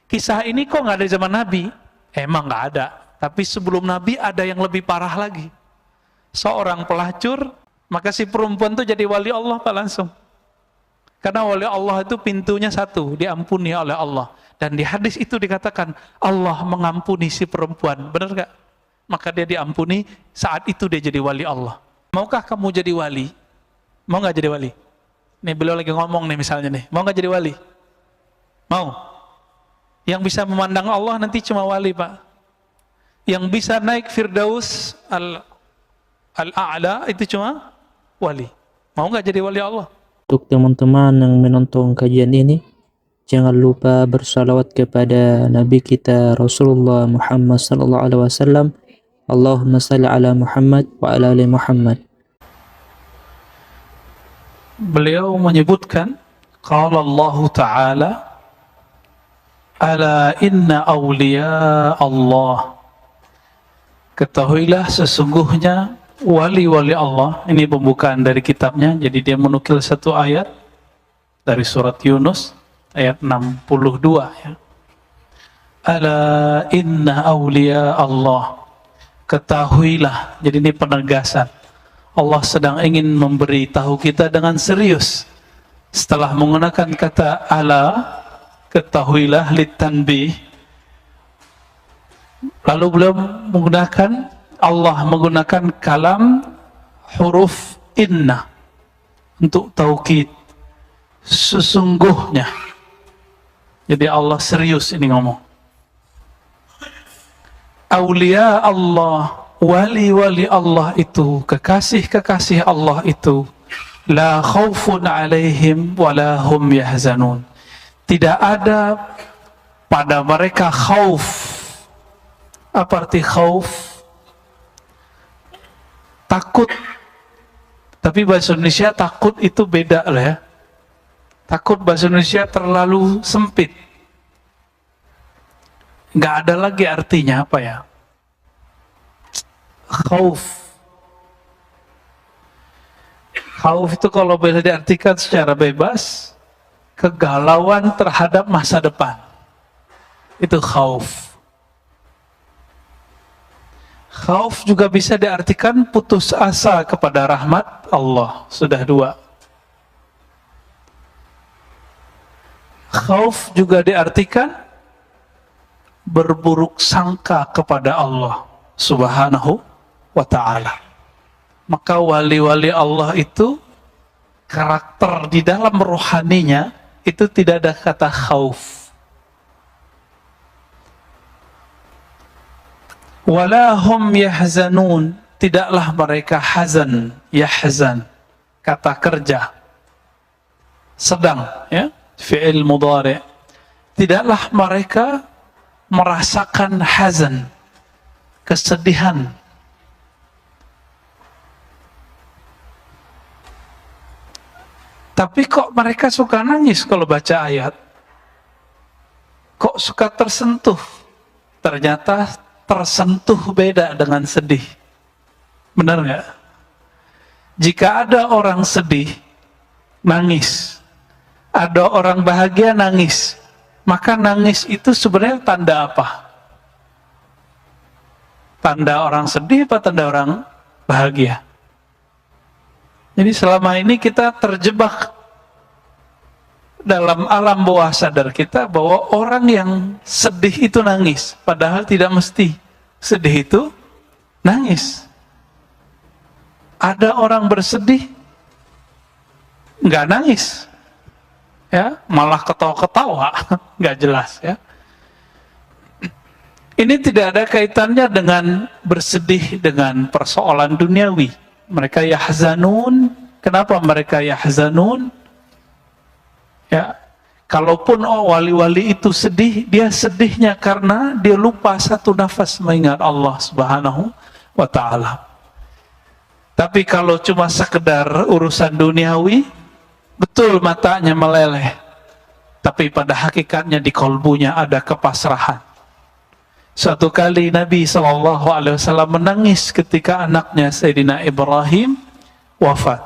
Kisah ini kok nggak ada di zaman Nabi? Emang nggak ada. Tapi sebelum Nabi ada yang lebih parah lagi. Seorang pelacur, maka si perempuan itu jadi wali Allah Pak langsung. Karena wali Allah itu pintunya satu, diampuni oleh Allah. Dan di hadis itu dikatakan, Allah mengampuni si perempuan. Benar gak? Maka dia diampuni, saat itu dia jadi wali Allah. Maukah kamu jadi wali? Mau gak jadi wali? Nih beliau lagi ngomong nih misalnya nih, mau gak jadi wali? Mau? Yang bisa memandang Allah nanti cuma wali Pak. Yang bisa naik Firdaus Al-A'la itu cuma wali. Mau gak jadi wali Allah? Untuk teman-teman yang menonton kajian ini, jangan lupa bersalawat kepada Nabi kita Rasulullah Muhammad sallallahu alaihi wasallam. Allahumma salli ala Muhammad wa ala ali Muhammad. Beliau menyebutkan qala Allah Ta'ala ala inna awliya Allah, ketahuilah sesungguhnya wali-wali Allah. Ini pembukaan dari kitabnya. Jadi dia menukil satu ayat dari surat Yunus ayat 62 ya. Ala inna awliya Allah, ketahuilah. Jadi ini penegasan. Allah sedang ingin memberitahu kita dengan serius. Setelah menggunakan kata ala, ketahuilah, litanbih, lalu beliau menggunakan, Allah menggunakan kalam huruf inna untuk taukid, sesungguhnya. Jadi Allah serius ini ngomong. Aulia Allah, wali-wali Allah itu, kekasih-kekasih Allah itu, la khaufun alaihim wala hum yahzanun, tidak ada pada mereka khauf. Apa arti khauf? Takut. Tapi bahasa Indonesia takut itu beda lah ya. Takut bahasa Indonesia terlalu sempit. Nggak ada lagi artinya apa ya? Khauf. Khauf itu kalau boleh diartikan secara bebas, kegalauan terhadap masa depan. Itu khauf. Khauf juga bisa diartikan putus asa kepada rahmat Allah. Sudah dua. Khauf juga diartikan berburuk sangka kepada Allah Subhanahu wa ta'ala. Maka wali-wali Allah itu karakter di dalam rohaninya itu tidak ada kata khauf. Wala hum yahzanun, tidaklah mereka hazan, yahzan, kata kerja sedang ya, fi'il mudhari'. Tidaklah mereka merasakan hazan, kesedihan. Tapi kok mereka suka nangis kalau baca ayat? Kok suka tersentuh? Ternyata tersentuh beda dengan sedih. Benar nggak? Jika ada orang sedih, nangis. Ada orang bahagia, nangis. Maka nangis itu sebenarnya tanda apa? Tanda orang sedih apa tanda orang bahagia? Jadi selama ini kita terjebak dalam alam bawah sadar kita bahwa orang yang sedih itu nangis, padahal tidak mesti sedih itu nangis. Ada orang bersedih nggak nangis, ya malah ketawa-ketawa, nggak jelas ya. Ini tidak ada kaitannya dengan bersedih dengan persoalan duniawi. Mereka yahzanun. Kenapa mereka yahzanun? Ya, kalaupun wali-wali itu sedih, dia sedihnya karena dia lupa satu nafas mengingat Allah Subhanahu wa ta'ala. Tapi kalau cuma sekedar urusan duniawi, betul matanya meleleh, tapi pada hakikatnya di kolbunya ada kepasrahan. Suatu kali Nabi SAW menangis ketika anaknya Sayyidina Ibrahim wafat.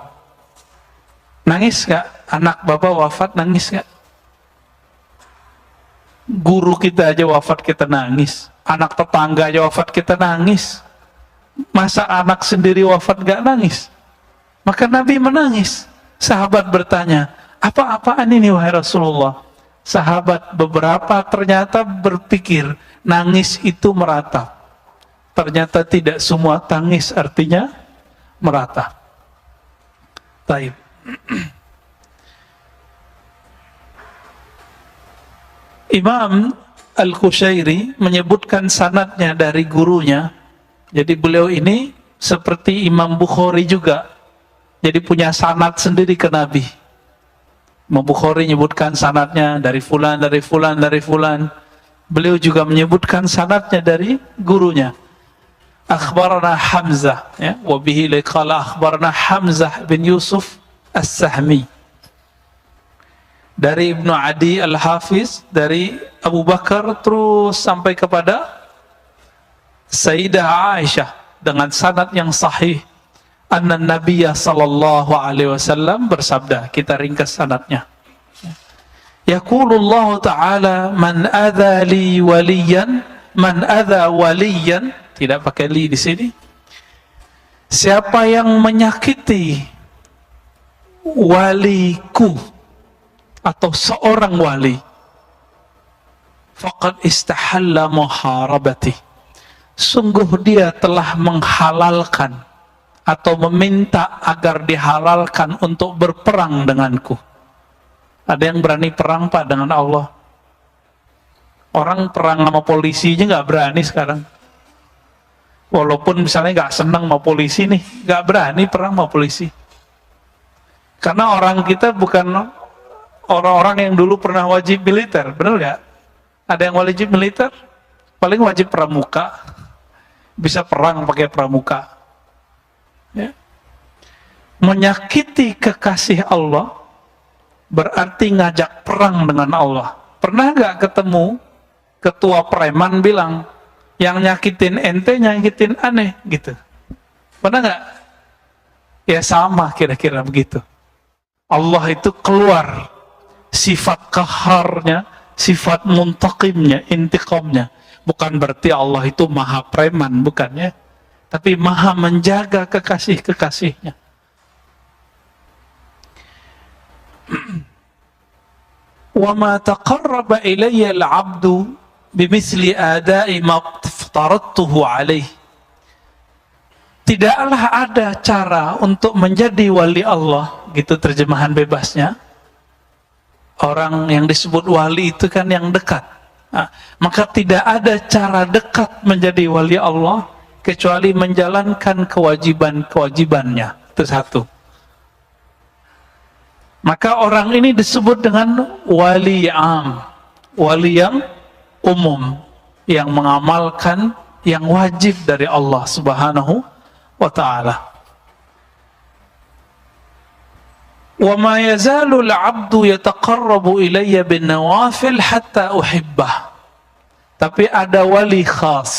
Nangis gak? Anak bapak wafat, nangis gak? Guru kita aja wafat kita nangis, anak tetangga aja wafat kita nangis. Masa anak sendiri wafat gak nangis? Maka Nabi menangis. Sahabat bertanya, apa-apaan ini wahai Rasulullah? Sahabat beberapa ternyata berpikir nangis itu meratap. Ternyata tidak semua tangis artinya meratap. Taib. Imam Al-Qushairi menyebutkan sanadnya dari gurunya. Jadi beliau ini seperti Imam Bukhari juga. Jadi punya sanad sendiri ke Nabi. Imam Bukhari menyebutkan sanadnya dari fulan, dari fulan, dari fulan. Beliau juga menyebutkan sanadnya dari gurunya. Akhbarana Hamzah, ya, wa bihi liqala akhbarana Hamzah bin Yusuf As-Sahmi. Dari Ibnu Adi Al-Hafiz, dari Abu Bakar terus sampai kepada Sayyidah Aisyah dengan sanad yang sahih. Anna Nabiya sallallahu alaihi wasallam bersabda, kita ringkas sanadnya. Yaqulullahu ta'ala man adza li waliyan, man adza waliyan, tidak pakai li di sini. Siapa yang menyakiti waliku atau seorang wali, faqad istahalla muharabati, sungguh dia telah menghalalkan atau meminta agar dihalalkan untuk berperang denganku. Ada yang berani perang Pak dengan Allah? Orang perang sama polisi aja nggak berani sekarang. Walaupun misalnya nggak senang sama polisi nih, nggak berani perang sama polisi. Karena orang kita bukan orang-orang yang dulu pernah wajib militer, benar nggak? Ada yang wajib militer, paling wajib pramuka, bisa perang pakai pramuka. Ya. Menyakiti kekasih Allah berarti ngajak perang dengan Allah. Pernah nggak ketemu ketua preman bilang yang nyakitin ente nyakitin aneh gitu? Pernah nggak? Ya sama kira-kira begitu. Allah itu keluar sifat kaharnya, sifat muntaqimnya, intiqamnya. Bukan berarti Allah itu maha preman, bukannya. Tapi maha menjaga kekasih-kekasihnya. Wa ma taqarraba ilayya al-'abdu bimithli ada'i ma aftaradtuhu alaih. Tidaklah ada cara untuk menjadi wali Allah, gitu terjemahan bebasnya. Orang yang disebut wali itu kan yang dekat. Nah, maka tidak ada cara dekat menjadi wali Allah kecuali menjalankan kewajiban-kewajibannya. Itu satu. Maka orang ini disebut dengan wali am, wali yang umum, yang mengamalkan yang wajib dari Allah Subhanahu wa ta'ala. Wa ma yazalu al-'abdu yataqarrabu ilayya bin nawafil hatta uhibbah. Tapi ada wali khas,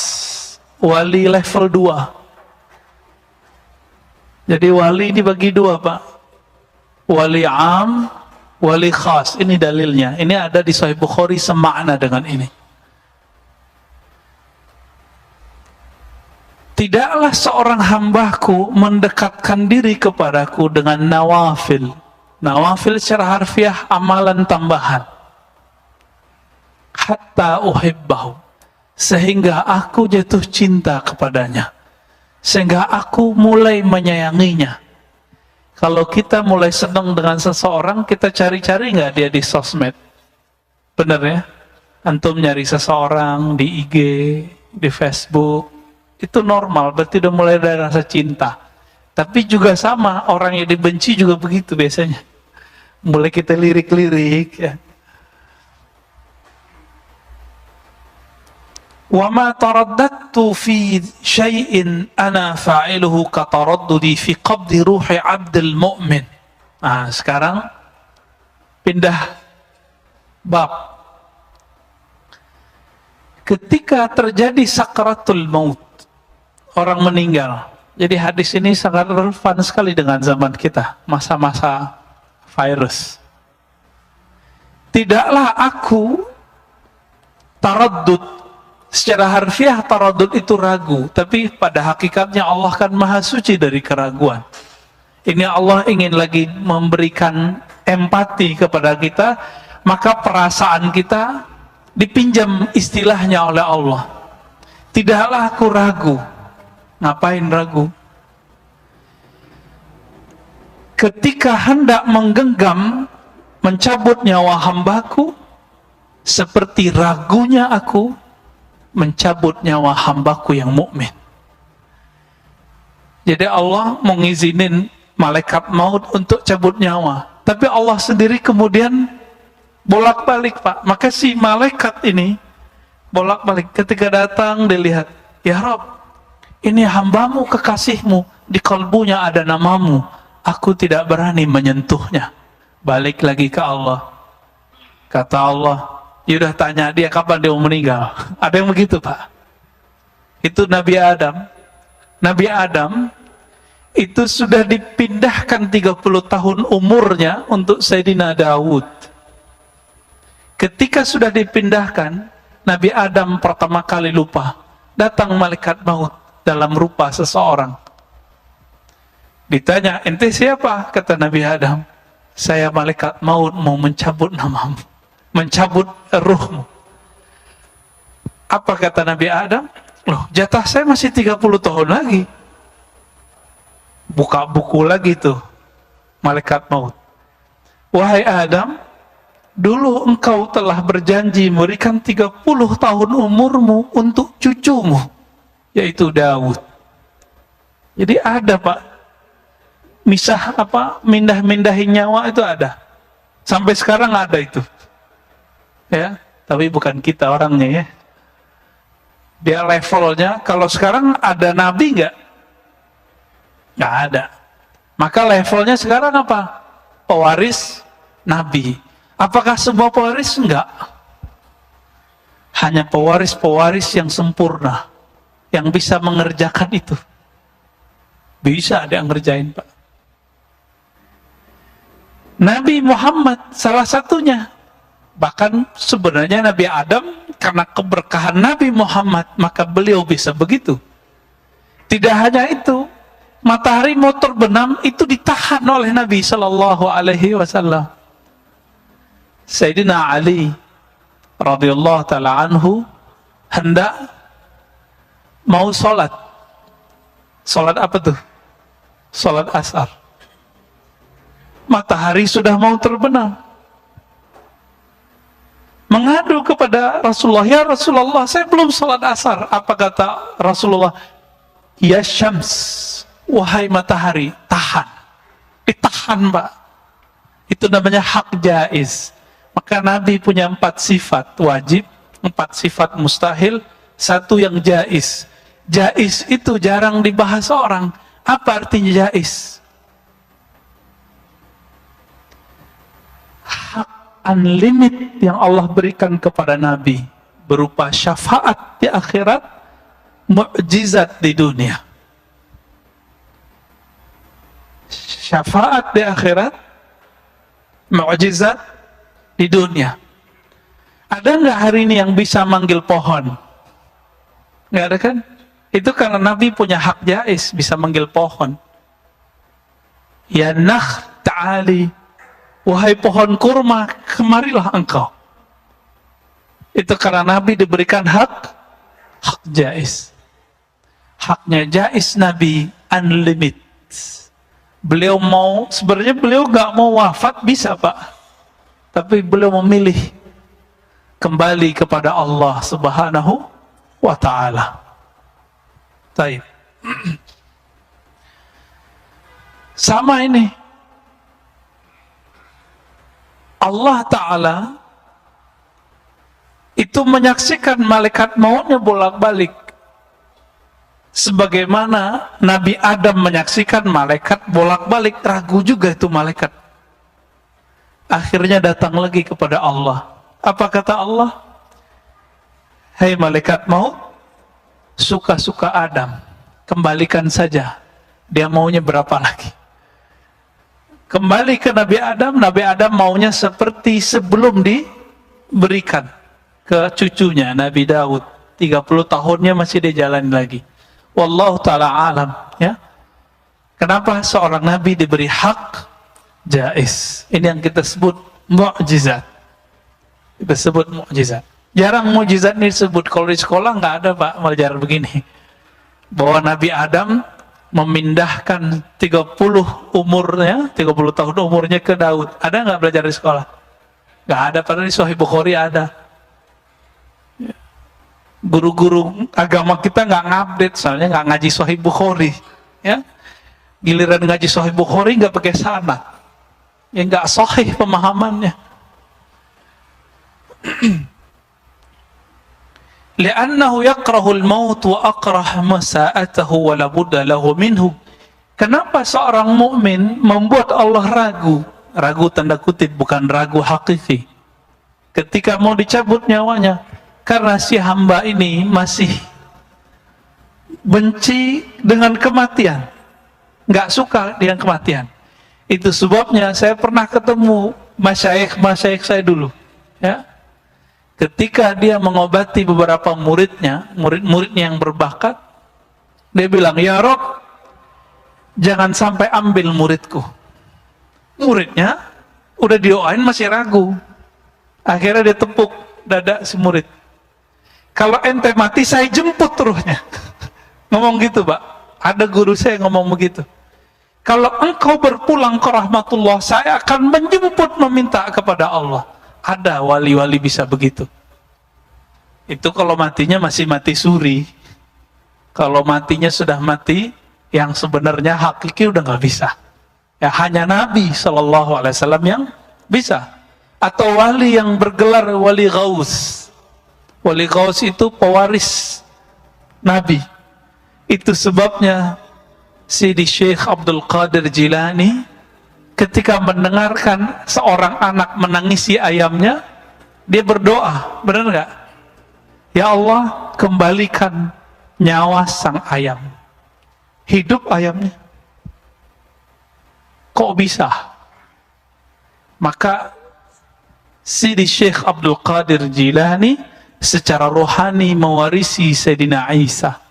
wali level 2. Jadi wali dibagi 2, Pak. Wali am, wali khas. Ini dalilnya. Ini ada di Sahih Bukhari semakna dengan ini. Tidaklah seorang hambaku mendekatkan diri kepadaku dengan nawafil. Nawafil secara harfiah amalan tambahan. Hatta uhibbahu. Sehingga aku jatuh cinta kepadanya. Sehingga aku mulai menyayanginya. Kalau kita mulai senang dengan seseorang, kita cari-cari nggak dia di sosmed? Bener ya? Antum nyari seseorang di IG, di Facebook, itu normal, berarti udah mulai ada rasa cinta. Tapi juga sama, orang yang dibenci juga begitu biasanya. Mulai kita lirik-lirik ya. Wa ma taraddadtu fi syai'in ana fa'iluhu ka taraddudi fi qabdi ruhi 'abdil mu'min. Nah, sekarang pindah bab. Ketika terjadi sakaratul maut, orang meninggal. Jadi hadis ini sangat relevan sekali dengan zaman kita, masa-masa virus. Tidaklah aku taraddud. Secara harfiah taraddud itu ragu, tapi pada hakikatnya Allah kan maha suci dari keraguan. Ini Allah ingin lagi memberikan empati kepada kita, maka perasaan kita dipinjam istilahnya oleh Allah. Tidaklah aku ragu. Ngapain ragu? Ketika hendak menggenggam, mencabut nyawa hambaku, seperti ragunya aku mencabut nyawa hambaku yang mukmin. Jadi Allah mengizinin malaikat maut untuk cabut nyawa, tapi Allah sendiri kemudian bolak-balik, Pak. Maka si malaikat ini bolak-balik, ketika datang dilihat, ya Rabb, ini hambamu kekasihmu, di kalbunya ada namamu, aku tidak berani menyentuhnya. Balik lagi ke Allah. Kata Allah, ya udah tanya dia kapan dia mau meninggal. Ada yang begitu, Pak. Itu Nabi Adam. Nabi Adam itu sudah dipindahkan 30 tahun umurnya untuk Sayyidina Daud. Ketika sudah dipindahkan, Nabi Adam pertama kali lupa. Datang malaikat maut dalam rupa seseorang. Ditanya, ente siapa? Kata Nabi Adam, saya malaikat maut mau mencabut namamu, mencabut ruhmu. Apa kata Nabi Adam? Loh, jatah saya masih 30 tahun lagi. Buka buku lagi tuh malaikat maut. Wahai Adam, dulu engkau telah berjanji memberikan 30 tahun umurmu untuk cucumu, yaitu Daud. Jadi ada, Pak, misah mindah-mindahin nyawa itu ada. Sampai sekarang ada itu. Ya, tapi bukan kita orangnya ya. Dia levelnya, kalau sekarang ada nabi nggak? Nggak ada. Maka levelnya sekarang apa? Pewaris nabi. Apakah semua pewaris? Enggak. Hanya pewaris-pewaris yang sempurna, yang bisa mengerjakan itu. Bisa ada yang ngerjain, Pak. Nabi Muhammad salah satunya. Bahkan sebenarnya Nabi Adam, karena keberkahan Nabi Muhammad, maka beliau bisa begitu. Tidak hanya itu, matahari mau terbenam itu ditahan oleh Nabi Shallallahu Alaihi Wasallam. Sayyidina Ali radhiyallahu taala anhu hendak mau sholat. Sholat apa tuh? Sholat asar. Matahari sudah mau terbenam. Mengadu kepada Rasulullah, ya Rasulullah, saya belum sholat asar. Apa kata Rasulullah? Ya Syams, wahai matahari, tahan. Ditahan, Pak. Itu namanya hak jaiz. Maka Nabi punya 4 sifat wajib, 4 sifat mustahil, 1 yang jaiz. Jaiz itu jarang dibahas orang. Apa artinya jaiz? Hak unlimited yang Allah berikan kepada Nabi berupa syafaat di akhirat, mukjizat di dunia. Syafaat di akhirat, mukjizat di dunia. Ada nggak hari ini yang bisa manggil pohon? Nggak ada kan? Itu karena Nabi punya hak jaiz, bisa manggil pohon. Ya nakh ta'ali, wahai pohon kurma, kemarilah engkau. Itu karena Nabi diberikan hak jaiz. Haknya jaiz Nabi unlimited. Beliau mau, sebenarnya beliau nggak mau wafat, bisa, Pak. Tapi beliau memilih kembali kepada Allah Subhanahu wa ta'ala. Baik. Sama ini. Allah Ta'ala itu menyaksikan malaikat mautnya bolak-balik. Sebagaimana Nabi Adam menyaksikan malaikat bolak-balik, ragu juga itu malaikat. Akhirnya datang lagi kepada Allah. Apa kata Allah? Hai malaikat maut, suka-suka Adam, kembalikan saja. Dia maunya berapa lagi? Kembali ke Nabi Adam maunya seperti sebelum diberikan. ke cucunya Nabi Daud. 30 tahunnya masih dijalani lagi. Wallahu ta'ala alam, ya. Kenapa seorang nabi diberi hak jaiz? Ini yang kita sebut mukjizat. Kita sebut mukjizat. Jarang mukjizat ini disebut. Kalau di sekolah nggak ada, Pak, belajar begini. Bahwa Nabi Adam memindahkan 30 tahun umurnya ke Daud. Ada nggak belajar di sekolah? Nggak ada, padahal di Sahih Bukhari ada. Guru-guru agama kita nggak ngupdate, soalnya nggak ngaji Sahih Bukhari, ya. Giliran ngaji Sahih Bukhari nggak pakai sanad, ya nggak sahih pemahamannya. Li'annahu yakrahul maut wa akrah masa'atahu wa labudda lahu minhu. Kenapa seorang mukmin membuat Allah ragu? Ragu tanda kutip, bukan ragu hakiki. Ketika mau dicabut nyawanya, karena si hamba ini masih benci dengan kematian, nggak suka dengan kematian. Itu sebabnya saya pernah ketemu masyaikh saya dulu, ya. Ketika dia mengobati beberapa muridnya yang berbakat, dia bilang, "Ya Rob, jangan sampai ambil muridku." Muridnya udah dioain masih ragu. Akhirnya dia tepuk dada si murid. "Kalau ente mati, saya jemput ruhnya." Ngomong gitu, Pak. Ada guru saya ngomong begitu. "Kalau engkau berpulang ke rahmatullah, saya akan menjemput meminta kepada Allah." Ada wali-wali bisa begitu. Itu kalau matinya masih mati suri. Kalau matinya sudah mati yang sebenarnya hakiki udah nggak bisa. Ya hanya Nabi SAW yang bisa. Atau wali yang bergelar wali Ghaus. Wali Ghaus itu pewaris Nabi. Itu sebabnya Sidi Syekh Abdul Qadir Jilani ketika mendengarkan seorang anak menangisi ayamnya, dia berdoa, benar nggak? "Ya Allah, kembalikan nyawa sang ayam." Hidup ayamnya. Kok bisa? Maka Sidi Syekh Abdul Qadir Jilani secara rohani mewarisi Sayyidina Isa.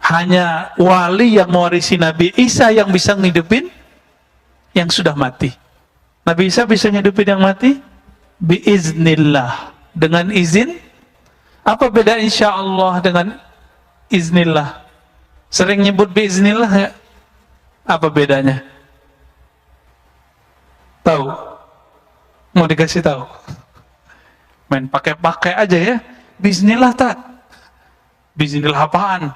Hanya wali yang mewarisi Nabi Isa yang bisa ngidupin yang sudah mati. Nabi Isa bisa ngidupin yang mati biiznillah, dengan izin. Apa beda insya Allah dengan iznillah? Sering nyebut biiznillah ya? Apa bedanya? Tahu? Mau dikasih tahu? Main pakai-pakai aja ya. Biiznillah tak? Biiznillah apaan?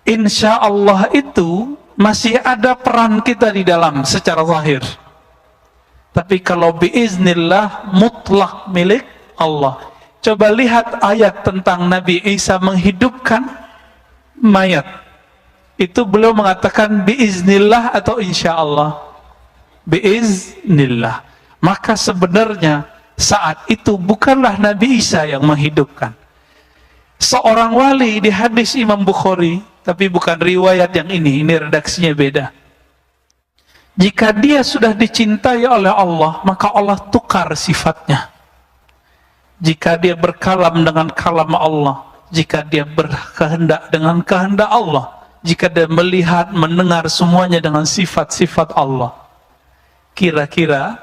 Insya Allah itu masih ada peran kita di dalam secara zahir. Tapi kalau biiznillah mutlak milik Allah. Coba lihat ayat tentang Nabi Isa menghidupkan mayat. Itu beliau mengatakan biiznillah atau insya Allah? Biiznillah. Maka sebenarnya saat itu bukanlah Nabi Isa yang menghidupkan. Seorang wali di hadis Imam Bukhari, tapi bukan riwayat yang ini redaksinya beda. Jika dia sudah dicintai oleh Allah, maka Allah tukar sifatnya. Jika dia berkalam dengan kalam Allah, jika dia berkehendak dengan kehendak Allah, jika dia melihat, mendengar semuanya dengan sifat-sifat Allah. Kira-kira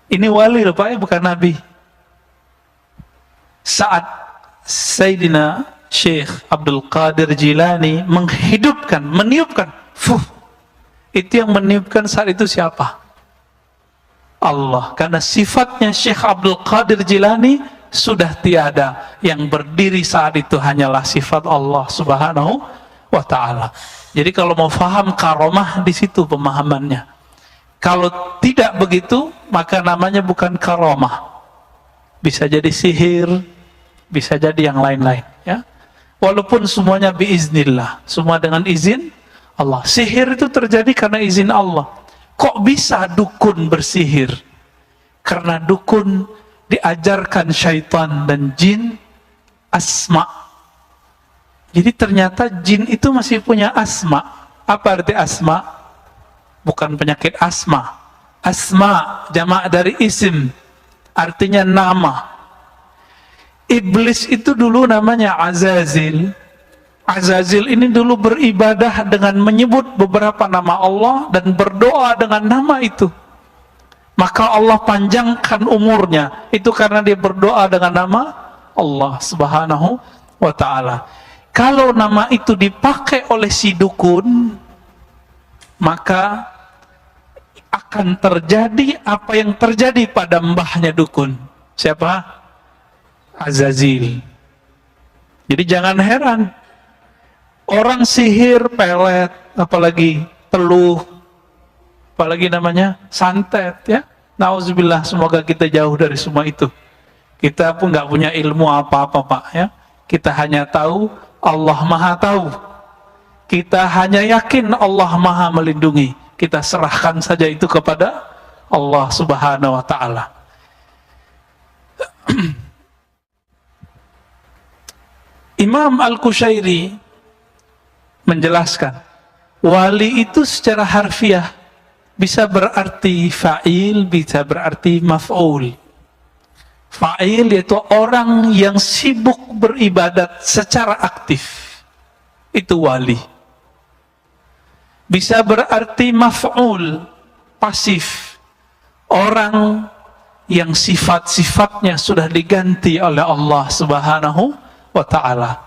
ini wali loh Pak, bukan Nabi. Saat Sayyidina Syekh Abdul Qadir Jilani menghidupkan, meniupkan, itu yang meniupkan saat itu siapa? Allah. Karena sifatnya Syekh Abdul Qadir Jilani sudah tiada. Yang berdiri saat itu hanyalah sifat Allah Subhanahu wa ta'ala. Jadi kalau mau faham karomah, di situ pemahamannya. Kalau tidak begitu, maka namanya bukan karomah. Bisa jadi sihir, bisa jadi yang lain-lain, ya. Walaupun semuanya biiznillah, semua dengan izin Allah. Sihir itu terjadi karena izin Allah. Kok bisa dukun bersihir? Karena dukun diajarkan syaitan dan jin asma. Jadi ternyata jin itu masih punya asma. Apa arti asma? Bukan penyakit asma. Asma, jamak dari isim, artinya nama. Iblis itu dulu namanya Azazil. Azazil ini dulu beribadah dengan menyebut beberapa nama Allah dan berdoa dengan nama itu. Maka Allah panjangkan umurnya. Itu karena dia berdoa dengan nama Allah Subhanahu wa ta'ala. Kalau nama itu dipakai oleh si dukun, maka akan terjadi apa yang terjadi pada mbahnya dukun. Siapa? Azazil. Jadi jangan heran, orang sihir pelet, apalagi teluh, apalagi namanya santet, ya. Nauzubillah, semoga kita jauh dari semua itu. Kita pun nggak punya ilmu apa-apa, Pak, ya. Kita hanya tahu Allah Maha tahu. Kita hanya yakin Allah Maha melindungi. Kita serahkan saja itu kepada Allah Subhanahu wa ta'ala. Imam Al-Qushairi menjelaskan, wali itu secara harfiah bisa berarti fa'il, bisa berarti maf'ul. Fa'il yaitu orang yang sibuk beribadat secara aktif, itu wali. Bisa berarti maf'ul, pasif, orang yang sifat-sifatnya sudah diganti oleh Allah Subhanahu wa ta'ala.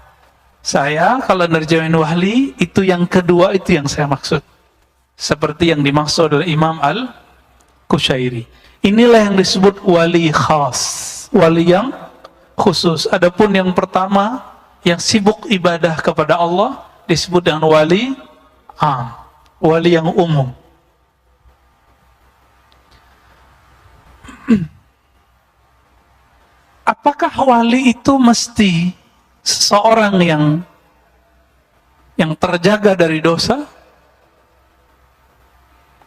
Saya kalau nerjemahin wali, itu yang kedua, itu yang saya maksud. Seperti yang dimaksud oleh Imam Al-Qushairi. Inilah yang disebut wali khas, wali yang khusus. Adapun yang pertama, yang sibuk ibadah kepada Allah, disebut dengan wali am, wali yang umum. Apakah wali itu mesti seseorang yang terjaga dari dosa?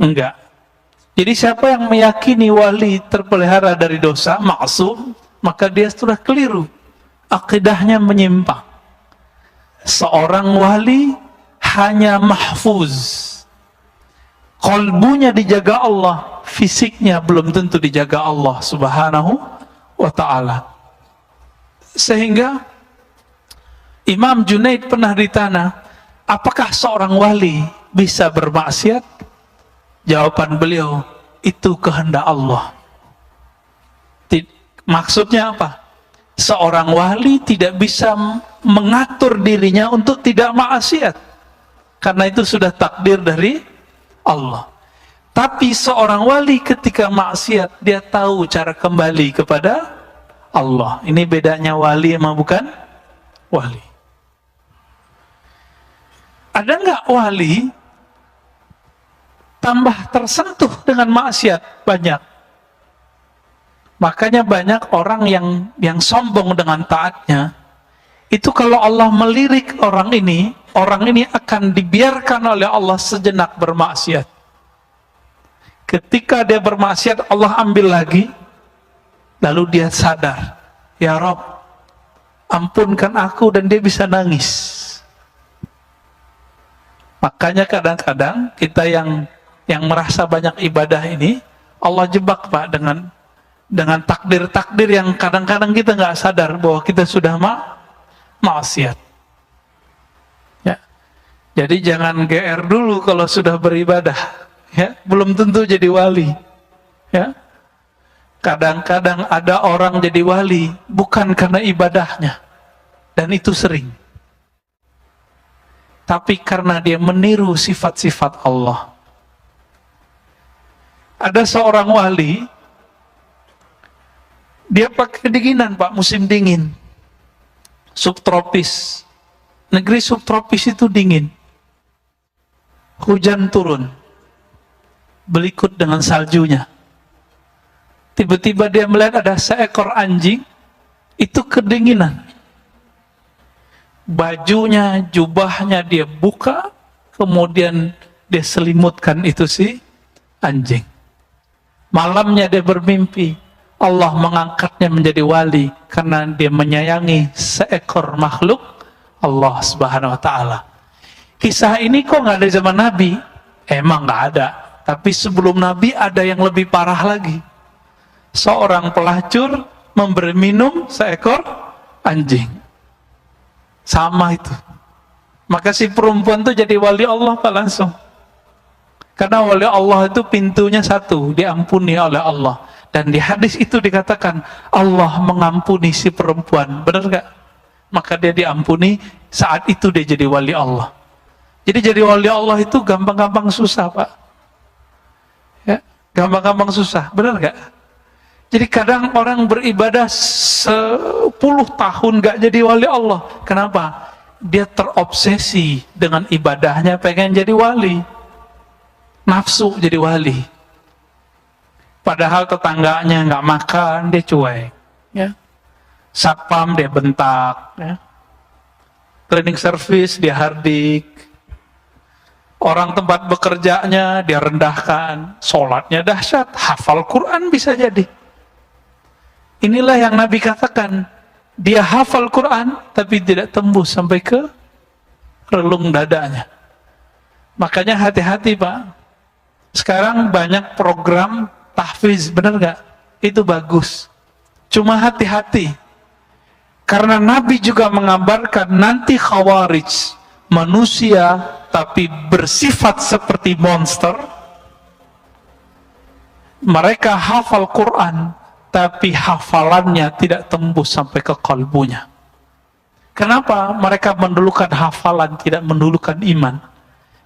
Enggak. Jadi siapa yang meyakini wali terpelihara dari dosa, maksum, maka dia sudah keliru. Akidahnya menyimpang. Seorang wali hanya mahfuz. Qalbunya dijaga Allah, fisiknya belum tentu dijaga Allah Subhanahu wa ta'ala. Sehingga Imam Junaid pernah ditanya, apakah seorang wali bisa bermaksiat? Jawaban beliau, itu kehendak Allah. Maksudnya apa? Seorang wali tidak bisa mengatur dirinya untuk tidak maksiat, karena itu sudah takdir dari Allah. Tapi seorang wali ketika maksiat, dia tahu cara kembali kepada Allah. Ini bedanya wali sama bukan wali. Ada nggak wali tambah tersentuh dengan maksiat? Banyak. Makanya banyak orang yang sombong dengan taatnya. Itu kalau Allah melirik orang ini akan dibiarkan oleh Allah sejenak bermaksiat. Ketika dia bermaksiat, Allah ambil lagi, lalu dia sadar, ya Rob, ampunkan aku, dan dia bisa nangis. Makanya kadang-kadang kita yang merasa banyak ibadah ini, Allah jebak, Pak, dengan takdir-takdir yang kadang-kadang kita nggak sadar bahwa kita sudah maksiat. Ya. Jadi jangan GR dulu kalau sudah beribadah. Ya, belum tentu jadi wali. Ya. Kadang-kadang ada orang jadi wali bukan karena ibadahnya, dan itu sering. Tapi karena dia meniru sifat-sifat Allah. Ada seorang wali, dia pakai kedinginan, Pak, musim dingin, subtropis. Negeri subtropis itu dingin. Hujan turun, berikut dengan saljunya. Tiba-tiba dia melihat ada seekor anjing, itu kedinginan. Bajunya, jubahnya dia buka, kemudian dia selimutkan itu si anjing. Malamnya dia bermimpi, Allah mengangkatnya menjadi wali karena dia menyayangi seekor makhluk Allah Subhanahu wa ta'ala. Kisah ini kok nggak ada zaman Nabi? Emang nggak ada. Tapi sebelum Nabi ada yang lebih parah lagi. Seorang pelacur memberi minum seekor anjing. Sama itu. Maka si perempuan itu jadi wali Allah Pak langsung. Karena wali Allah itu pintunya satu, diampuni oleh Allah. Dan di hadis itu dikatakan Allah mengampuni si perempuan. Benar gak? Maka dia diampuni, saat itu dia jadi wali Allah. Jadi jadi wali Allah itu gampang-gampang susah Pak. Ya, gampang-gampang susah, benar gak? Jadi kadang orang beribadah 10 tahun gak jadi wali Allah. Kenapa? Dia terobsesi dengan ibadahnya, pengen jadi wali. Nafsu jadi wali. Padahal tetangganya nggak makan, dia cuek. Ya. Satpam dia bentak. Ya. Cleaning service dia hardik. Orang tempat bekerjanya dia rendahkan. Sholatnya dahsyat, hafal Quran bisa jadi. Inilah yang Nabi katakan. Dia hafal Quran, tapi tidak tembus sampai ke relung dadanya. Makanya hati-hati Pak. Sekarang banyak program tahfiz, benar gak? Itu bagus. Cuma hati-hati. Karena Nabi juga mengabarkan nanti Khawarij, manusia tapi bersifat seperti monster. Mereka hafal Quran, tapi hafalannya tidak tembus sampai ke kalbunya. Kenapa? Mereka mendulukan hafalan, tidak mendulukan iman.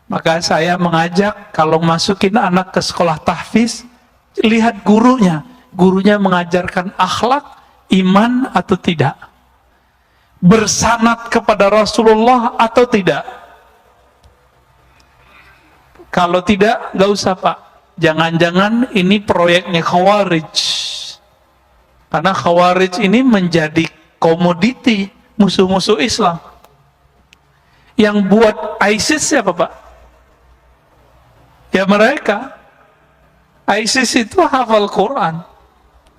Maka saya mengajak kalau masukin anak ke sekolah tahfiz, lihat gurunya. Gurunya mengajarkan akhlak, iman atau tidak. Bersanad kepada Rasulullah atau tidak. Kalau tidak, gak usah Pak. Jangan-jangan ini proyeknya Khawarij. Karena Khawarij ini menjadi komoditi musuh-musuh Islam. Yang buat ISIS siapa Pak? Ya mereka. ISIS itu hafal Quran,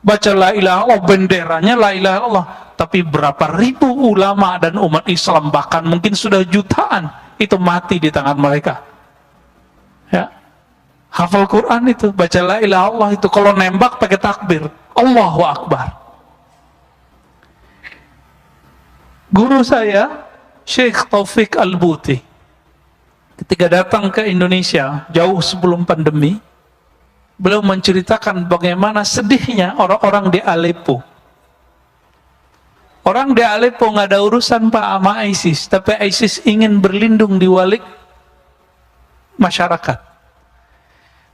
baca la ilaha illallah, benderanya la ilaha illallah. Tapi berapa ribu ulama dan umat Islam, bahkan mungkin sudah jutaan, itu mati di tangan mereka. Ya, hafal Quran itu, baca la ilaha illallah itu, kalau nembak pakai takbir, Allahu Akbar. Guru saya, Syekh Taufik Al-Buti, ketika datang ke Indonesia jauh sebelum pandemi, beliau menceritakan bagaimana sedihnya orang-orang di Aleppo. Orang di Aleppo nggak ada urusan Pak sama ISIS, tapi ISIS ingin berlindung di balik masyarakat.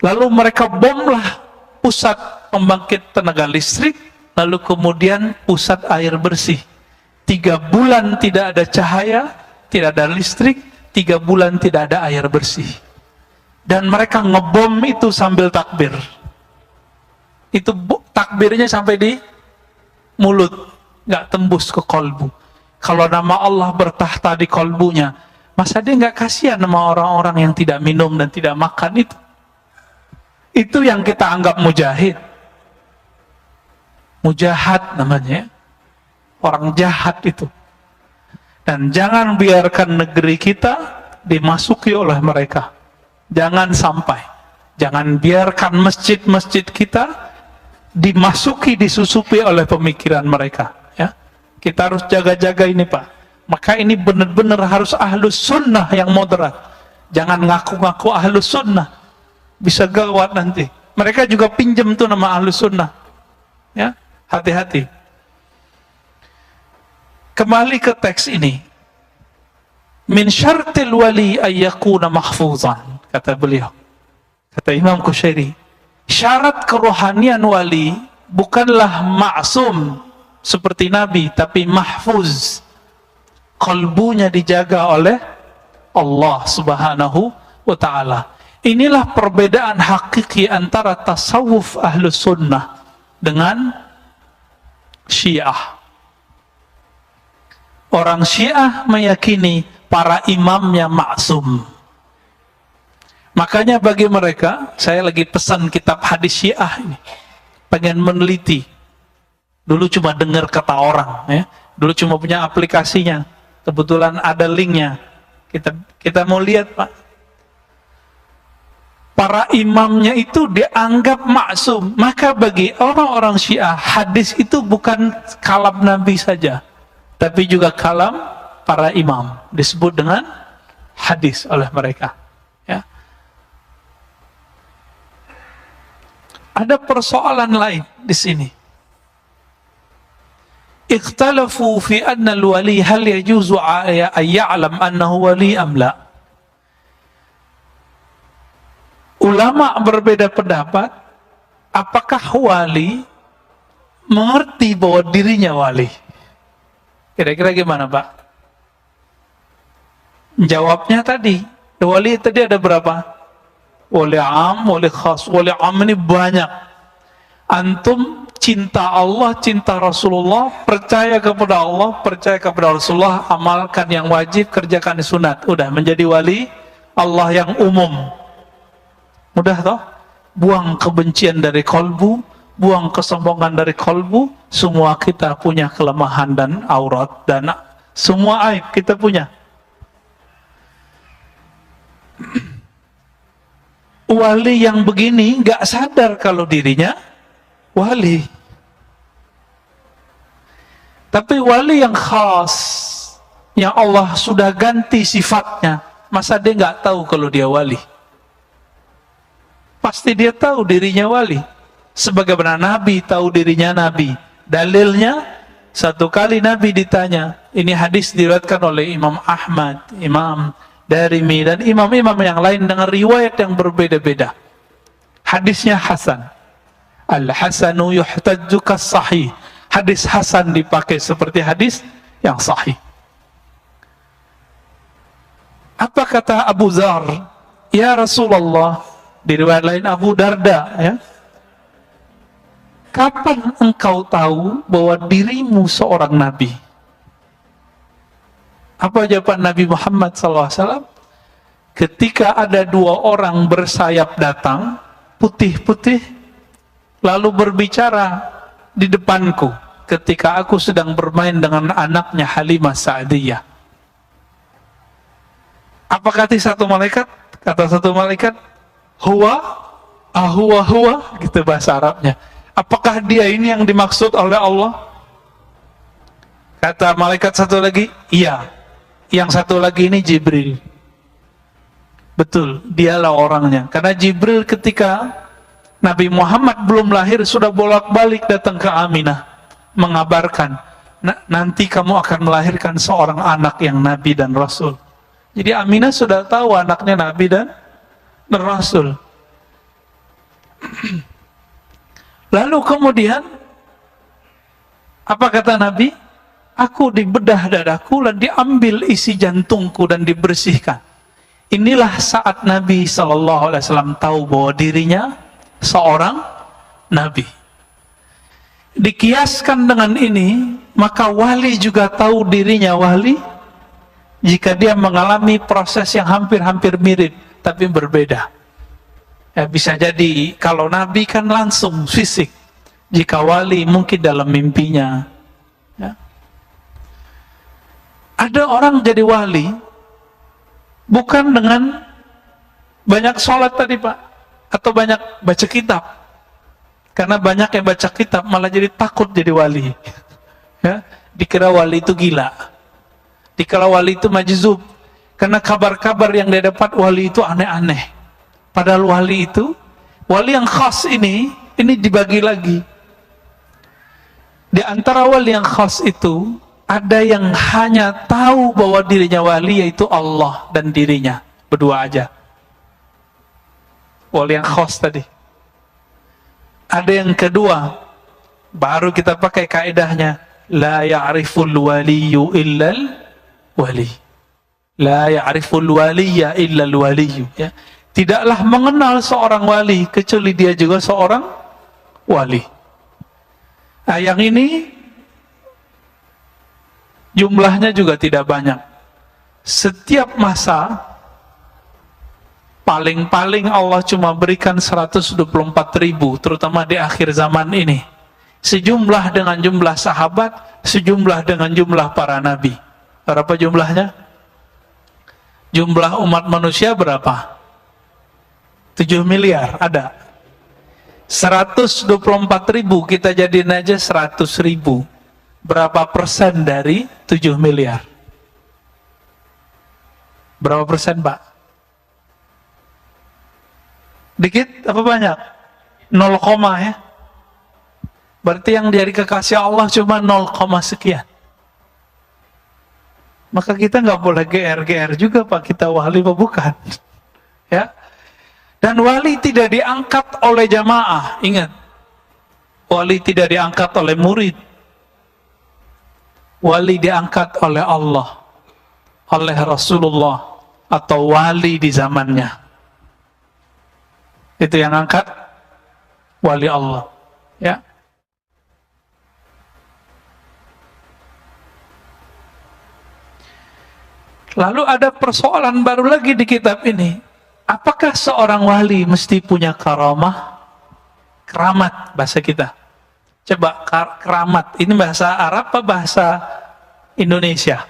Lalu mereka bomlah pusat pembangkit tenaga listrik, lalu kemudian pusat air bersih. 3 bulan tidak ada cahaya, tidak ada listrik, 3 bulan tidak ada air bersih. Dan mereka ngebom itu sambil takbir. Itu takbirnya sampai di mulut, nggak tembus ke kolbu. Kalau nama Allah bertahta di kolbunya, masa dia nggak kasihan sama orang-orang yang tidak minum dan tidak makan itu? Itu yang kita anggap mujahid. Mujahad namanya. Orang jahat itu. Dan jangan biarkan negeri kita dimasuki oleh mereka. Jangan sampai. Jangan biarkan masjid-masjid kita dimasuki, disusupi oleh pemikiran mereka. Ya, kita harus jaga-jaga ini Pak. Maka ini benar-benar harus ahlus sunnah yang moderat. Jangan ngaku-ngaku ahlus sunnah. Bisa gawat nanti. Mereka juga pinjam tuh nama ahlus sunnah. Ya, hati-hati. Kembali ke teks ini. Min syartil wali ayyakuna mahfuzan, kata beliau. Kata Imam Qushairi, syarat kerohanian wali bukanlah maksum seperti Nabi, tapi mahfuz. Kalbunya dijaga oleh Allah Subhanahu wa ta'ala. Inilah perbedaan hakiki antara tasawuf ahlus sunnah dengan Syiah. Orang Syiah meyakini para imamnya maksum. Makanya bagi mereka, saya lagi pesan kitab hadis Syiah ini, pengen meneliti. Dulu cuma dengar kata orang, ya. Dulu cuma punya aplikasinya. Kebetulan ada linknya. Kita mau lihat Pak. para imamnya itu dianggap maksum. Maka bagi orang-orang Syiah, hadis itu bukan kalam Nabi saja, tapi juga kalam para imam. Disebut dengan hadis oleh mereka. Ya. Ada persoalan lain di sini. Ikhtalafu fi anna al-wali hal yajuzu an ya'lam annahu wali am la. Ulama berbeda pendapat, apakah wali mengerti bahwa dirinya wali? Kira-kira gimana, Pak? Jawabnya tadi, wali tadi ada berapa? Wali am, wali khas. Wali am ini banyak. Antum cinta Allah, cinta Rasulullah, percaya kepada Allah, percaya kepada Rasulullah, amalkan yang wajib, kerjakan sunat. Udah menjadi wali Allah yang umum. Mudah toh? Buang kebencian dari kolbu, buang kesombongan dari kolbu. Semua kita punya kelemahan dan aurat, dan semua aib kita punya. Wali yang begini gak sadar kalau dirinya wali. Tapi wali yang khas, yang Allah sudah ganti sifatnya, masa dia gak tahu kalau dia wali? Pasti dia tahu dirinya wali. Sebagaimana Nabi tahu dirinya Nabi. Dalilnya, satu kali Nabi ditanya, ini hadis diriwayatkan oleh Imam Ahmad, Imam Darimi, dan imam-imam yang lain dengan riwayat yang berbeda-beda. Hadisnya Hasan. Al-Hasanu yuhtajju kas-sahih. Hadis Hasan dipakai seperti hadis yang sahih. Apa kata Abu Dzar? Ya Rasulullah, di riwayat lain Abu Darda, ya. Kapan engkau tahu bahwa dirimu seorang nabi? Apa jawaban Nabi Muhammad SAW? Ketika ada dua orang bersayap datang, putih-putih, lalu berbicara di depanku, ketika aku sedang bermain dengan anaknya Halimah Sa'diyah. Apa kata satu malaikat? Kata satu malaikat, huwa, huwa, gitu bahasa Arabnya. Apakah dia ini yang dimaksud oleh Allah? Kata malaikat satu lagi, iya. Yang satu lagi ini Jibril. Betul, dialah orangnya. Karena Jibril ketika Nabi Muhammad belum lahir sudah bolak-balik datang ke Aminah mengabarkan, nanti kamu akan melahirkan seorang anak yang Nabi dan Rasul. Jadi Aminah sudah tahu anaknya Nabi dan Rasul. Lalu kemudian apa kata Nabi? Aku dibedah dadaku dan diambil isi jantungku dan dibersihkan. Inilah saat Nabi SAW tahu bahwa dirinya seorang Nabi. Dikiaskan dengan ini, maka wali juga tahu dirinya wali jika dia mengalami proses yang hampir-hampir mirip tapi berbeda. Ya, bisa jadi kalau Nabi kan langsung fisik, jika wali mungkin dalam mimpinya. Ya. Ada orang jadi wali bukan dengan banyak sholat tadi Pak, atau banyak baca kitab. Karena banyak yang baca kitab malah jadi takut jadi wali. Ya, dikira wali itu gila, dikira wali itu majzub, karena kabar-kabar yang dia dapat wali itu aneh-aneh. Padahal wali itu, wali yang khas ini dibagi lagi. Di antara wali yang khas itu, ada yang hanya tahu bahwa dirinya wali, yaitu Allah dan dirinya. Berdua aja. Wali yang khas tadi. Ada yang kedua, baru kita pakai kaidahnya, la ya'riful waliyu illal wali. La ya'riful waliya illal waliyu. Ya. Tidaklah mengenal seorang wali kecuali dia juga seorang wali. Nah, yang ini jumlahnya juga tidak banyak. Setiap masa paling-paling Allah cuma berikan 124.000, terutama di akhir zaman ini. Sejumlah dengan jumlah sahabat, sejumlah dengan jumlah para nabi. Berapa jumlahnya? Jumlah umat manusia berapa? 7 miliar ada. 124.000 kita jadiin aja 100.000. Berapa persen dari 7 miliar? Berapa persen, Pak? Dikit apa banyak? 0, ya. Berarti yang dari kekasih Allah cuma 0, sekian. Maka kita nggak boleh GR juga, Pak, kita wali apa bukan? Ya. Dan wali tidak diangkat oleh jamaah, ingat. Wali tidak diangkat oleh murid. Wali diangkat oleh Allah, oleh Rasulullah, atau wali di zamannya. Itu yang angkat wali Allah, ya. Lalu ada persoalan baru lagi di kitab ini. Apakah seorang wali mesti punya karamah? Keramat bahasa kita. Coba keramat, ini bahasa Arab apa bahasa Indonesia?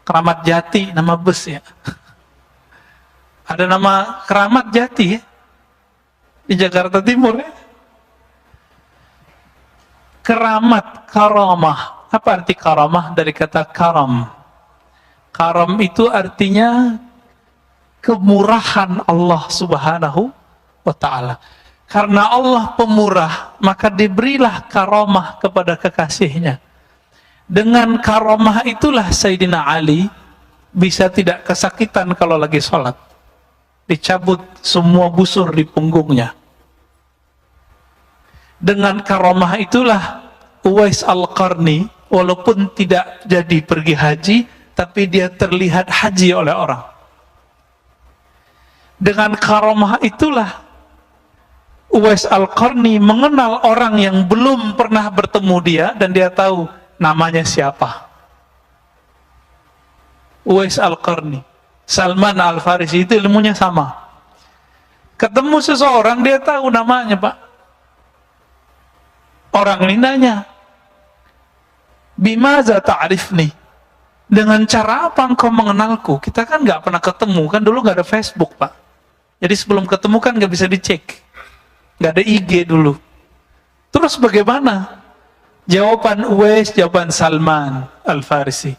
Keramat Jati, nama bus ya. Ada nama Keramat Jati ya? Di Jakarta Timur ya. Keramat, karamah. Apa arti karamah? Dari kata karam. Karam itu artinya kemurahan Allah Subhanahu wa ta'ala. Karena Allah pemurah, maka diberilah karamah kepada kekasihnya. Dengan karamah itulah Sayyidina Ali bisa tidak kesakitan kalau lagi sholat. Dicabut semua busur di punggungnya. Dengan karamah itulah Uwais Al-Qarni, walaupun tidak jadi pergi haji, tapi dia terlihat haji oleh orang. Dengan karamah itulah Uwais Al-Qarni mengenal orang yang belum pernah bertemu dia, dan dia tahu namanya siapa. Uwais Al-Qarni, Salman Al-Farisi, itu ilmunya sama. Ketemu seseorang, dia tahu namanya, Pak. Orang ini nanya, bimaza ta'rifni? Dengan cara apa engkau mengenalku? Kita kan nggak pernah ketemu, kan dulu nggak ada Facebook, Pak. Jadi sebelum ketemu kan nggak bisa dicek, nggak ada IG dulu. Terus bagaimana? Jawaban Uwais, jawaban Salman Al-Farisi.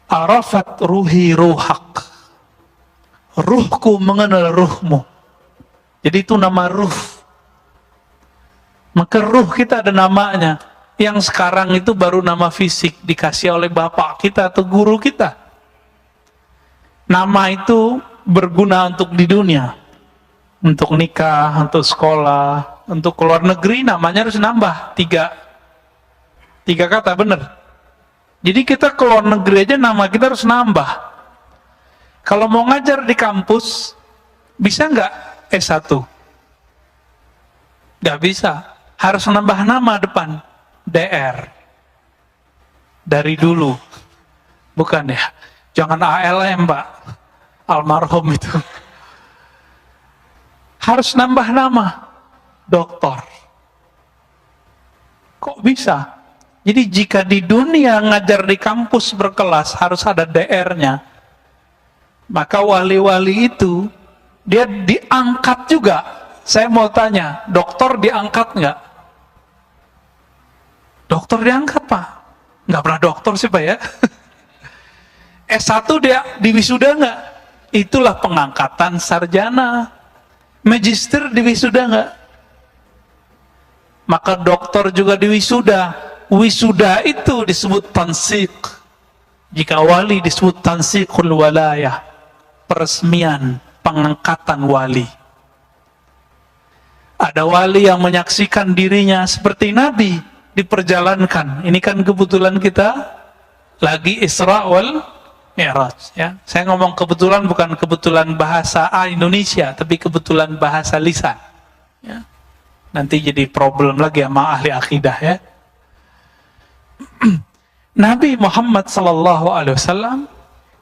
Arafat ruhi ruhak. Ruhku mengenal ruhmu. Jadi itu nama ruh. Maka ruh kita ada namanya. Yang sekarang itu baru nama fisik, dikasih oleh bapak kita atau guru kita. Nama itu berguna untuk di dunia, untuk nikah, untuk sekolah, untuk keluar negeri, namanya harus nambah tiga kata, bener. Jadi kita keluar negeri aja nama kita harus nambah. Kalau mau ngajar di kampus, bisa nggak S1? Nggak bisa, harus nambah nama depan, DR. Dari dulu, bukan ya? Jangan ALM, Pak. Almarhum itu harus nambah nama, doktor. Kok bisa? Jadi jika di dunia ngajar di kampus berkelas harus ada DR-nya, maka wali-wali itu dia diangkat juga. Saya mau tanya, dokter diangkat nggak? Dokter diangkat, Pak? Nggak pernah dokter sih, Pak, ya. S1 dia diwisuda nggak? Itulah pengangkatan sarjana. Magister diwisuda nggak? Maka dokter juga diwisuda. Wisuda itu disebut tansik. Jika wali disebut tansikul walayah, peresmian, pengangkatan wali. Ada wali yang menyaksikan dirinya seperti Nabi diperjalankan. Ini kan kebetulan kita lagi Isra wal Mi'raj, ya. Saya ngomong kebetulan bukan kebetulan bahasa Indonesia, tapi kebetulan bahasa lisan. Ya. Nanti jadi problem lagi sama ahli akidah, ya. Nabi Muhammad SAW,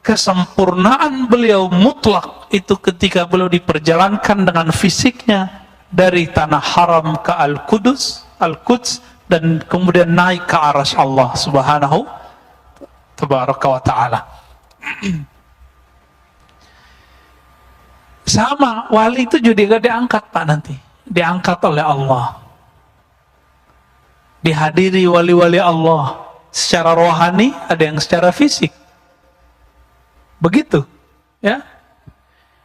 kesempurnaan beliau mutlak itu ketika beliau diperjalankan dengan fisiknya dari tanah haram ke Al-Quds, dan kemudian naik ke arasy Allah Subhanahu tabaraka wa ta'ala. Sama, wali itu juga diangkat Pak nanti. Diangkat oleh Allah. Dihadiri wali-wali Allah. Secara rohani, ada yang secara fisik. Begitu. Ya.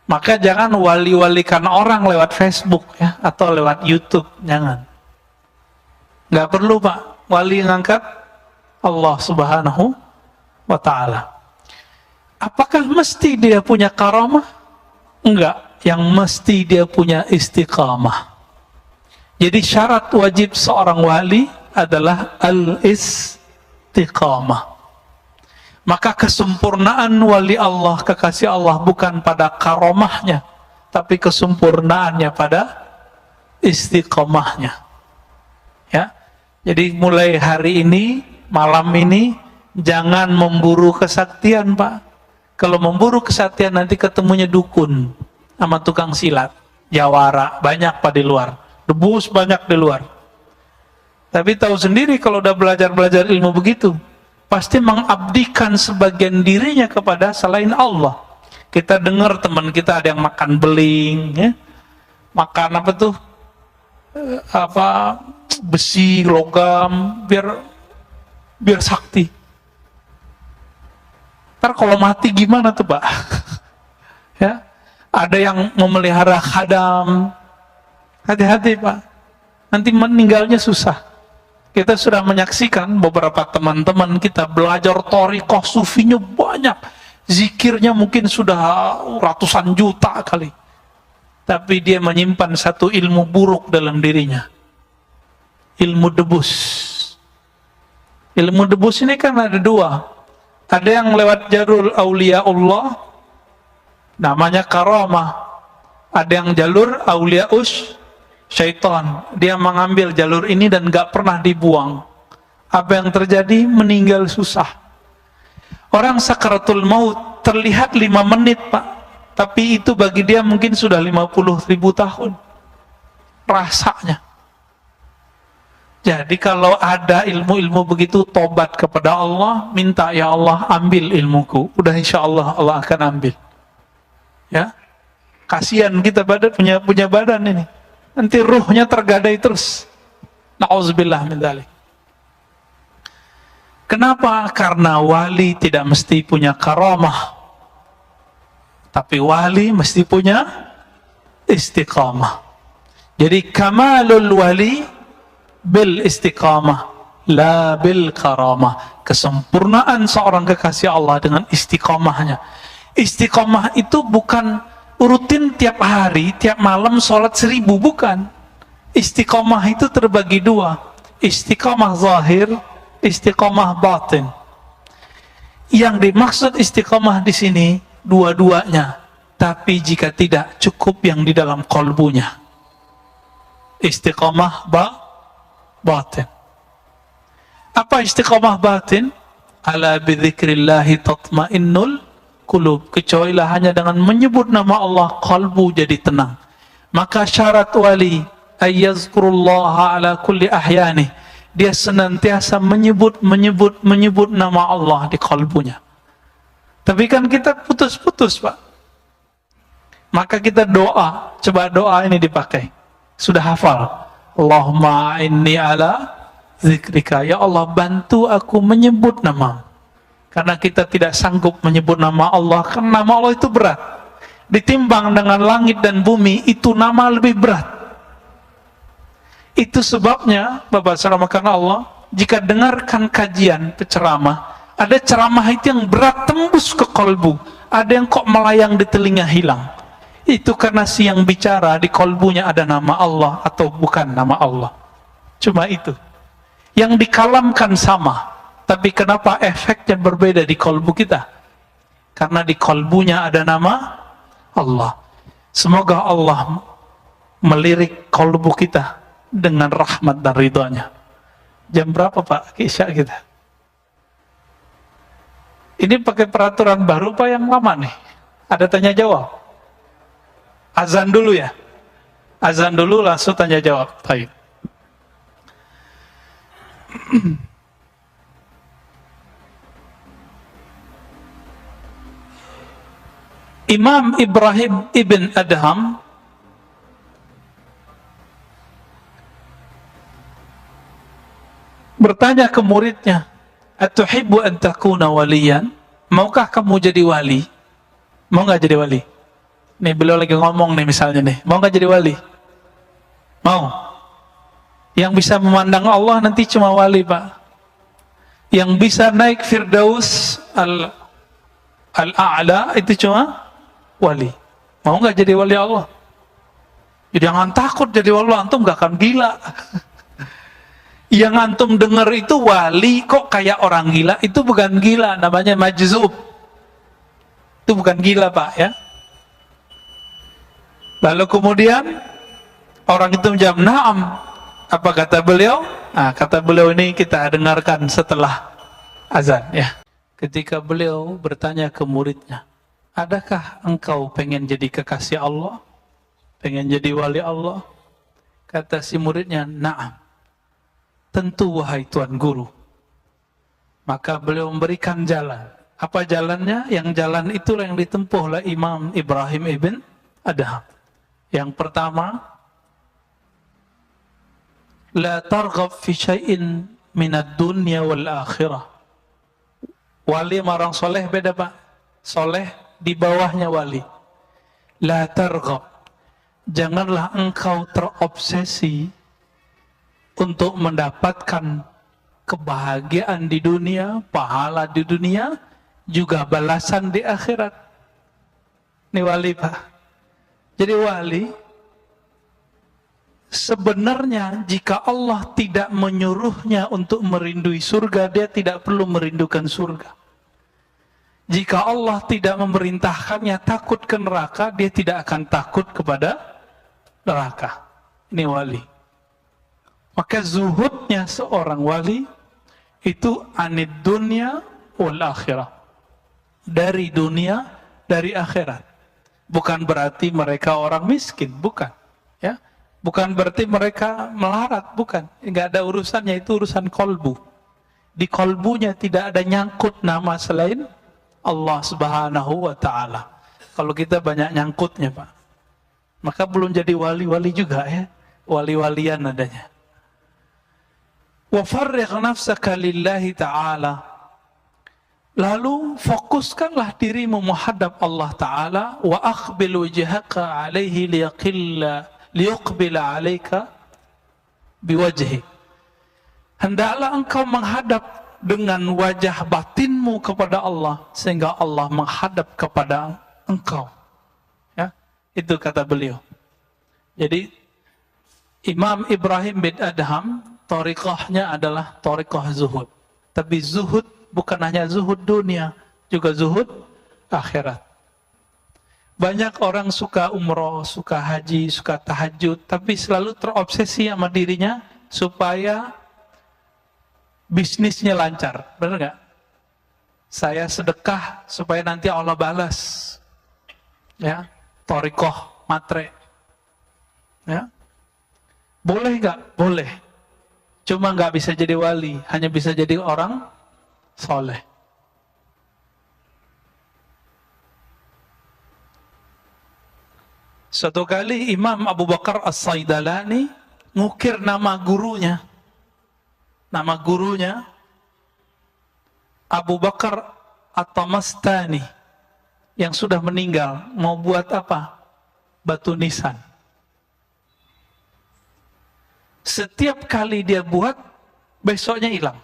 Maka jangan wali-walikan orang lewat Facebook ya, atau lewat YouTube. Jangan. Nggak perlu Pak. Wali ngangkat Allah subhanahu wa ta'ala. Apakah mesti dia punya karamah? Enggak, yang mesti dia punya istiqamah. Jadi syarat wajib seorang wali adalah al-istiqamah. Maka kesempurnaan wali Allah, kekasih Allah bukan pada karamahnya, tapi kesempurnaannya pada istiqamahnya. Ya. Jadi mulai hari ini, malam ini, jangan memburu kesaktian Pak. Kalau memburu kesaktian nanti ketemunya dukun sama tukang silat, jawara, banyak Pak di luar. Debus banyak di luar. Tapi tahu sendiri kalau udah belajar ilmu begitu, pasti mengabdikan sebagian dirinya kepada selain Allah. Kita dengar teman kita ada yang makan beling, ya. Makan apa tuh? Besi, logam, biar sakti. Ntar kalau mati gimana tuh Pak? Ya, ada yang memelihara khadam. Hati-hati Pak, nanti meninggalnya susah. Kita sudah menyaksikan beberapa teman-teman kita belajar thariqah sufinya banyak. Zikirnya mungkin sudah ratusan juta kali. Tapi dia menyimpan satu ilmu buruk dalam dirinya. Ilmu debus. Ilmu debus ini kan ada dua. Ada yang lewat jalur aulia Allah, namanya karamah. Ada yang jalur aulia syaitan. Dia mengambil jalur ini dan gak pernah dibuang. Apa yang terjadi? Meninggal susah. Orang sakaratul maut terlihat 5 menit Pak, tapi itu bagi dia mungkin sudah 50.000 tahun rasanya. Jadi kalau ada ilmu-ilmu begitu, tobat kepada Allah, minta ya Allah ambil ilmuku. Udah insya Allah Allah akan ambil. Ya, kasihan kita punya badan ini. Nanti ruhnya tergadai terus. Na'udzubillah min dzalik. Kenapa? Karena wali tidak mesti punya karamah, tapi wali mesti punya istiqamah. Jadi kamalul wali bil istiqamah, la bil karamah. Kesempurnaan seorang kekasih Allah dengan istiqamahnya. Istiqamah itu bukan rutin tiap hari, tiap malam sholat 1000, bukan. Istiqamah itu terbagi dua. Istiqamah zahir, istiqamah batin. Yang dimaksud istiqamah di sini dua-duanya. Tapi jika tidak, cukup yang di dalam kolbunya. Istiqamah batin. Apa istiqamah batin? Ala bidzikrillahi tatmainnul qulub. Kecuali hanya dengan menyebut nama Allah, kalbu jadi tenang. Maka syarat wali ayyazkurullaha ala kulli ahyani. Dia senantiasa menyebut nama Allah di kalbunya. Tapi kan kita putus-putus Pak. Maka kita doa, coba doa ini dipakai. Sudah hafal. Allahumma inni ala zikrika. Ya Allah, bantu aku menyebut nama. Karena kita tidak sanggup menyebut nama Allah. Karena nama Allah itu berat. Ditimbang dengan langit dan bumi, itu nama lebih berat. Itu sebabnya, Bapak Saudara Allah, jika dengarkan kajian penceramah, ada ceramah itu yang berat tembus ke kolbu. Ada yang kok melayang di telinga hilang. Itu karena si yang bicara di kolbunya ada nama Allah atau bukan nama Allah. Cuma itu. Yang dikalamkan sama, tapi kenapa efeknya berbeda di kolbu kita? Karena di kolbunya ada nama Allah. Semoga Allah melirik kolbu kita dengan rahmat dan ridhonya. Jam berapa Pak Isya kita? Ini pakai peraturan baru Pak yang lama nih? Ada tanya jawab? Azan dulu ya? Azan dulu langsung tanya jawab. Baik. Imam Ibrahim ibn Adham bertanya ke muridnya, "Atuhibbu an takuna waliyan?" Maukah kamu jadi wali? Mau nggak jadi wali? Nih beliau lagi ngomong nih misalnya nih, mau nggak jadi wali? Mau. Yang bisa memandang Allah nanti cuma wali, Pak. Yang bisa naik Firdaus al-A'la itu cuma wali. Mau nggak jadi wali Allah? Jadi jangan takut jadi wali, antum nggak akan gila. Yang antum dengar itu wali kok kayak orang gila, itu bukan gila, namanya majzub. Itu bukan gila, Pak, ya. Lalu kemudian orang itu menjawab, "Na'am." Apa kata beliau? Nah, kata beliau ini kita dengarkan setelah azan, ya. Ketika beliau bertanya ke muridnya, "Adakah engkau pengen jadi kekasih Allah? Pengen jadi wali Allah?" Kata si muridnya, "Na'am." "Tentu wahai Tuan Guru." Maka beliau memberikan jalan. Apa jalannya? Yang jalan itulah yang ditempuh oleh Imam Ibrahim ibn Adham. Yang pertama, la targhab fi syai'in minad dunya wal akhirah. Wali sama orang soleh beda, Pak. Soleh di bawahnya wali. La targhab. Janganlah engkau terobsesi untuk mendapatkan kebahagiaan di dunia, pahala di dunia, juga balasan di akhirat. Ini wali, Pak. Jadi wali, sebenarnya jika Allah tidak menyuruhnya untuk merindui surga, dia tidak perlu merindukan surga. Jika Allah tidak memerintahkannya takut ke neraka, dia tidak akan takut kepada neraka. Ini wali. Maka zuhudnya seorang wali itu anid dunya wal akhirah. Dari dunia, dari akhirat. Bukan berarti mereka orang miskin, bukan. Ya, bukan berarti mereka melarat, bukan. Enggak ada urusannya, itu urusan kolbu. Di kolbunya tidak ada nyangkut nama selain Allah Subhanahu wa ta'ala. Kalau kita banyak nyangkutnya, Pak, maka belum jadi wali-wali juga, ya. Wali-walian adanya. Wa farrigh nafsaka lillahi ta'ala. Lalu fokuskanlah dirimu menghadap Allah Ta'ala. Wa akhbil wajhaka alaihi liyuqbila alaika biwajhi. Hendaklah engkau menghadap dengan wajah batinmu kepada Allah, sehingga Allah menghadap kepada engkau. Ya, itu kata beliau. Jadi Imam Ibrahim bin Adham, thariqahnya adalah thariqah zuhud. Tapi zuhud bukan hanya zuhud dunia, juga zuhud akhirat. Banyak orang suka umroh, suka haji, suka tahajud, tapi selalu terobsesi sama dirinya supaya bisnisnya lancar. Benar nggak? Saya sedekah supaya nanti Allah balas. Ya, thariqah matre. Ya, boleh nggak? Boleh. Cuma nggak bisa jadi wali, hanya bisa jadi orang soleh. Suatu kali Imam Abu Bakar As-Saidalani ngukir nama gurunya. Nama gurunya Abu Bakar At-Tamastani yang sudah meninggal. Mau buat apa? Batu nisan. Setiap kali dia buat, besoknya hilang.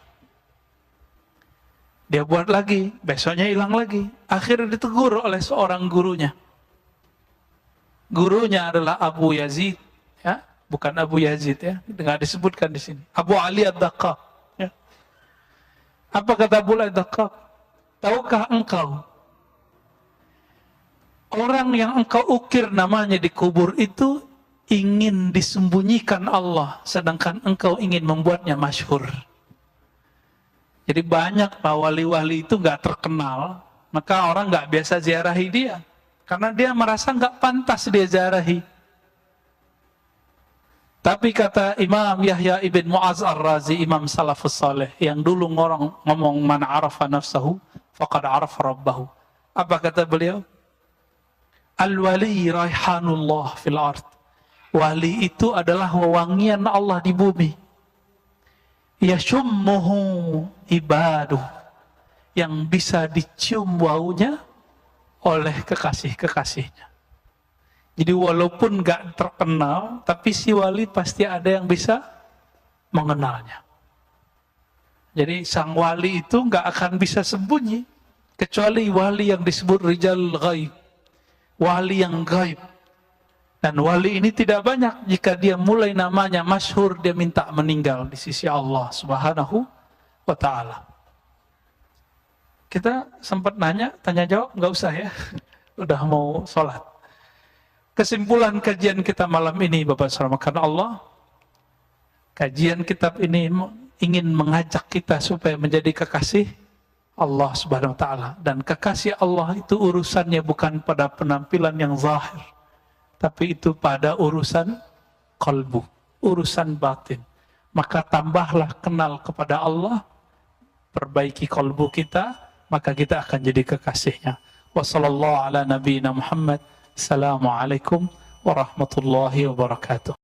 Dia buat lagi, besoknya hilang lagi. Akhirnya ditegur oleh seorang gurunya. Gurunya adalah Abu Yazid, ya, bukan Abu Yazid, ya, nggak disebutkan di sini. Abu Ali Ad-Daqqaq. Ya. Apa kata Abu Ali Ad-Daqqaq? Tahukah engkau, orang yang engkau ukir namanya di kubur itu ingin disembunyikan Allah, sedangkan engkau ingin membuatnya masyhur. Jadi banyak Pak wali-wali itu nggak terkenal, maka orang nggak biasa ziarahi dia, karena dia merasa nggak pantas dia ziarahi. Tapi kata Imam Yahya ibn Mu'az ar-Razi, Imam Salafus Saleh, yang dulu ngomong man arafa nafsahu faqad arafa rabbahu. Apa kata beliau? Al-wali raihanullah fil ard. Wali itu adalah wewangian Allah di bumi. Yashummuhu ibaduh, yang bisa dicium baunya oleh kekasih-kekasihnya. Jadi walaupun gak terkenal, tapi si wali pasti ada yang bisa mengenalnya. Jadi sang wali itu gak akan bisa sembunyi, kecuali wali yang disebut rijal ghaib, wali yang gaib. Dan wali ini tidak banyak, jika dia mulai namanya masyhur, dia minta meninggal di sisi Allah Subhanahu wa ta'ala. Kita sempat tanya jawab, nggak usah ya, udah mau sholat. Kesimpulan kajian kita malam ini, Bapak Saudara Allah, kajian kitab ini ingin mengajak kita supaya menjadi kekasih Allah Subhanahu wa ta'ala. Dan kekasih Allah itu urusannya bukan pada penampilan yang zahir, tapi itu pada urusan kalbu, urusan batin. Maka tambahlah kenal kepada Allah, perbaiki kalbu kita, maka kita akan jadi kekasihnya. Wassallallahu ala nabiyina Muhammad. Assalamualaikum warahmatullahi wabarakatuh.